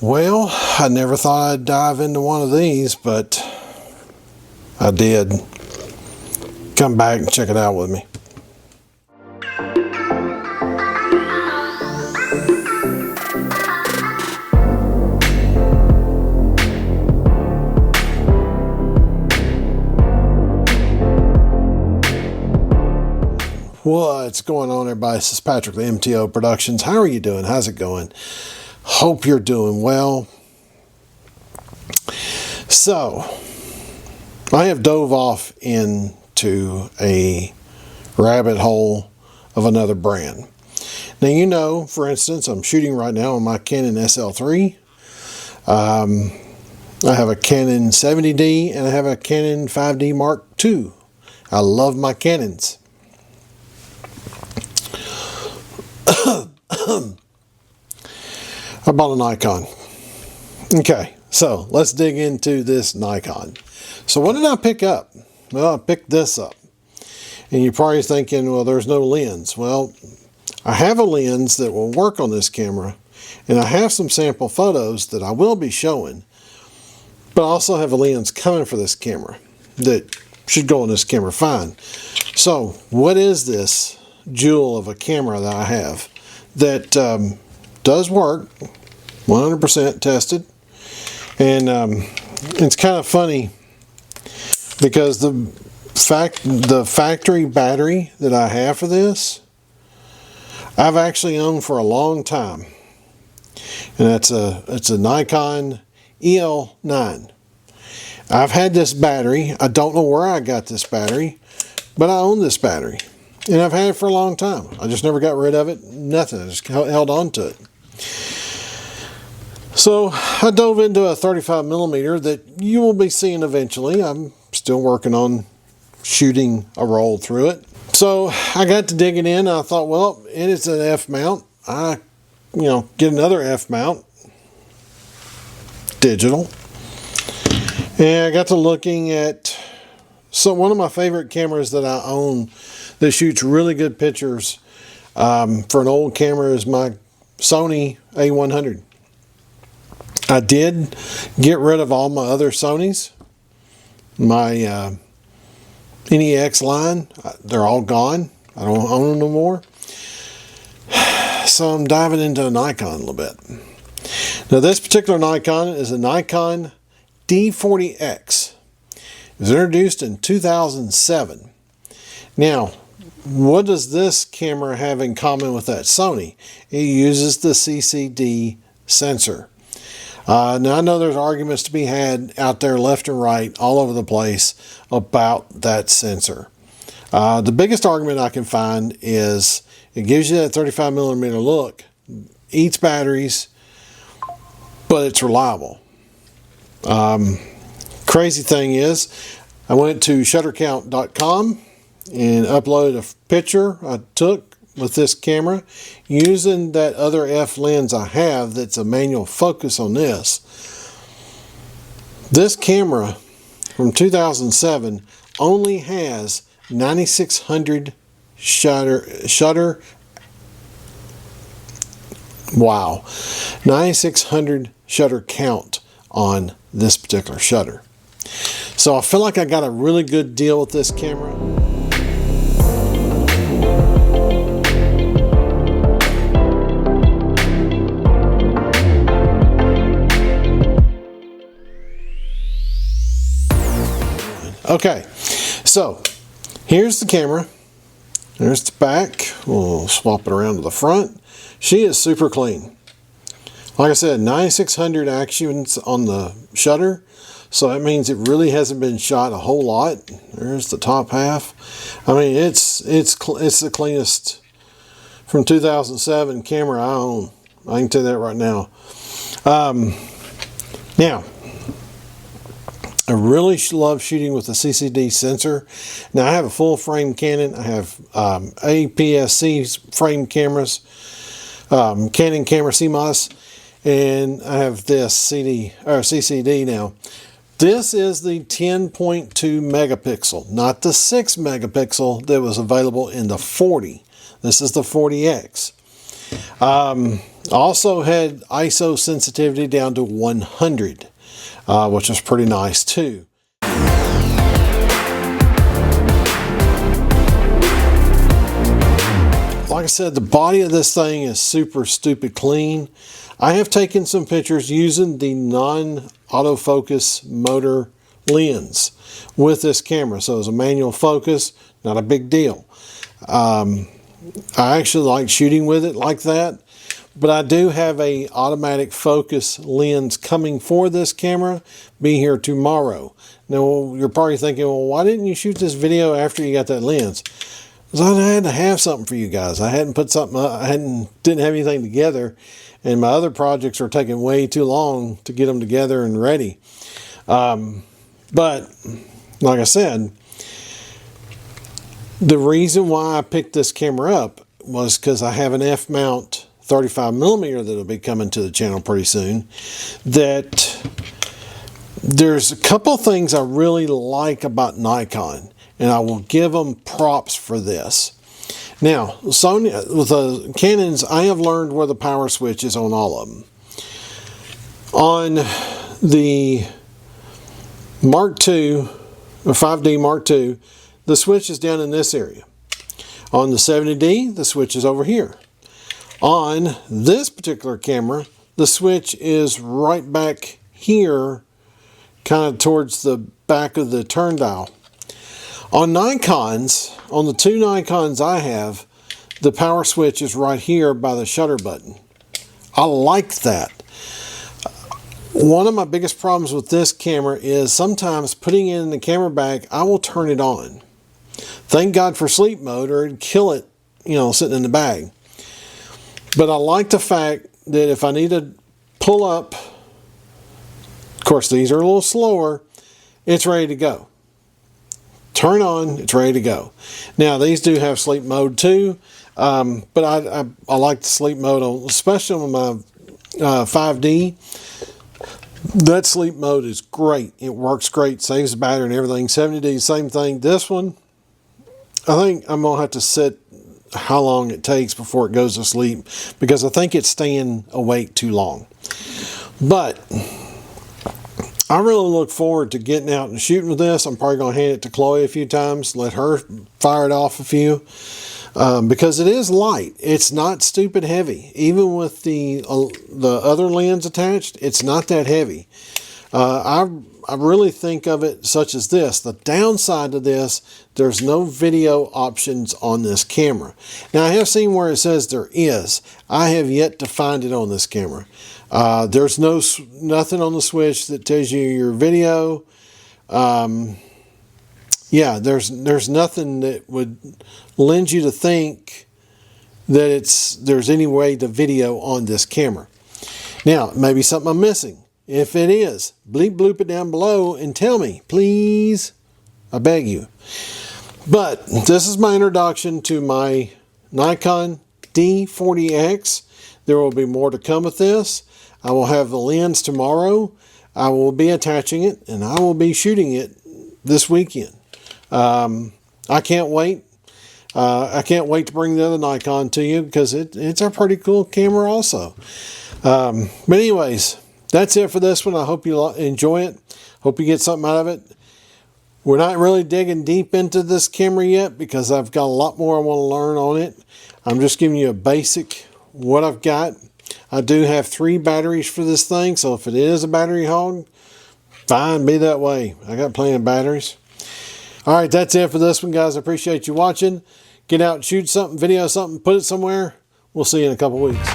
Well, I never thought I'd dive into one of these, but I did. Come back and check it out with me. What's going on, everybody? This is Patrick with MTO Productions. How are you doing? How's it going? Hope you're doing well. So, I have dove off into a rabbit hole of another brand. Now, you know, for instance, I'm shooting right now on my Canon SL3. I have a Canon 70D and I have a Canon 5D Mark II. I love my Canons. I bought a Nikon. Okay, so let's dig into this Nikon. So what did I pick up? Well, I picked this up. And you're probably thinking, well, there's no lens. Well, I have a lens that will work on this camera, and I have some sample photos that I will be showing, but I also have a lens coming for this camera that should go on this camera fine. So what is this jewel of a camera that I have that does work, 100% tested? And it's kind of funny because the factory battery that I have for this, I've actually owned for a long time, and it's a Nikon EL9. I've had this battery. I don't know where I got this battery, but I own this battery, and I've had it for a long time. I just never got rid of it. Nothing. I just held on to it. So I dove into a 35mm that you will be seeing eventually. I'm still working on shooting a roll through it. So I got to digging in, and I thought, well, it is an F mount. Get another F mount, digital. And I got to looking at one of my favorite cameras that I own that shoots really good pictures for an old camera is my Sony A100. I did get rid of all my other Sonys. My NEX line, they're all gone. I don't own them no more. So I'm diving into a Nikon a little bit. Now this particular Nikon is a Nikon D40X. It was introduced in 2007. Now, what does this camera have in common with that Sony? It uses the CCD sensor. Now, I know there's arguments to be had out there left and right all over the place about that sensor. The biggest argument I can find is it gives you that 35mm look, eats batteries, but it's reliable. Crazy thing is, I went to shuttercount.com and uploaded a picture I took with this camera using that other F lens I have that's a manual focus on this. This camera from 2007 only has 9600 shutter. Wow, 9600 shutter count on this particular shutter. So I feel like I got a really good deal with this camera. Okay, so here's the camera. There's the back. We'll swap it around to the front. She is super clean. Like I said, 9600 actions on the shutter, so that means it really hasn't been shot a whole lot. There's the top half. I mean, it's the cleanest from 2007 camera I own. I can tell you that right now. Now, I really love shooting with the CCD sensor. Now I have a full frame Canon. I have APS-C frame cameras, Canon camera CMOS, and I have this CCD now. This is the 10.2 megapixel, not the 6 megapixel that was available in the 40. This is the 40X. Also had ISO sensitivity down to 100, which was pretty nice too. Like I said, the body of this thing is super stupid clean. I have taken some pictures using the non-autofocus motor lens with this camera. So it's a manual focus, not a big deal. I actually like shooting with it like that. But I do have a automatic focus lens coming for this camera, be here tomorrow. Now you're probably thinking, well, why didn't you shoot this video after you got that lens? Because I had to have something for you guys. I hadn't put something up, didn't have anything together, and my other projects were taking way too long to get them together and ready. But like I said, the reason why I picked this camera up was because I have an F-mount 35mm that'll be coming to the channel pretty soon. That there's a couple things I really like about Nikon, and I will give them props for this. Now, Sony, with the Canons, I have learned where the power switch is on all of them. On the Mark II, or 5D Mark II, the switch is down in this area. On the 70D, the switch is over here. On this particular camera, the switch is right back here, kind of towards the back of the turn dial. On Nikons, on the two Nikons I have, the power switch is right here by the shutter button. I like that. One of my biggest problems with this camera is sometimes putting it in the camera bag, I will turn it on. Thank God for sleep mode, or it'd kill it, you know, sitting in the bag. But I like the fact that if I need to pull up, of course these are a little slower, it's ready to go. Turn on, it's ready to go. Now these do have sleep mode too, but I like the sleep mode, especially on my 5D. That sleep mode is great. It works great, saves the battery and everything. 70D, same thing. This one, I think I'm going to have to set how long it takes before it goes to sleep, because I think it's staying awake too long. But I really look forward to getting out and shooting with this. I'm probably going to hand it to Chloe a few times, let her fire it off a few, because it is light. It's not stupid heavy. Even with the other lens attached, it's not that heavy. I really think of it such as this. The downside to this, there's no video options on this camera. Now, I have seen where it says there is. I have yet to find it on this camera. There's nothing on the switch that tells you your video. Yeah, there's nothing that would lend you to think that there's any way to video on this camera. Now, maybe something I'm missing. If it is, bleep bloop it down below and tell me, please. I beg you. But this is my introduction to my Nikon D40X. There will be more to come with this. I will have the lens tomorrow. I will be attaching it, and I will be shooting it this weekend. I can't wait. I can't wait to bring the other Nikon to you, because it's a pretty cool camera also. But anyways, that's it for this one. I hope you enjoy it. Hope you get something out of it. We're not really digging deep into this camera yet, because I've got a lot more I want to learn on it. I'm just giving you a basic what I've got. I do have 3 batteries for this thing, so if it is a battery hog, fine, be that way. I got plenty of batteries. All right, that's it for this one, guys. I appreciate you watching. Get out and shoot something, video something, put it somewhere. We'll see you in a couple weeks.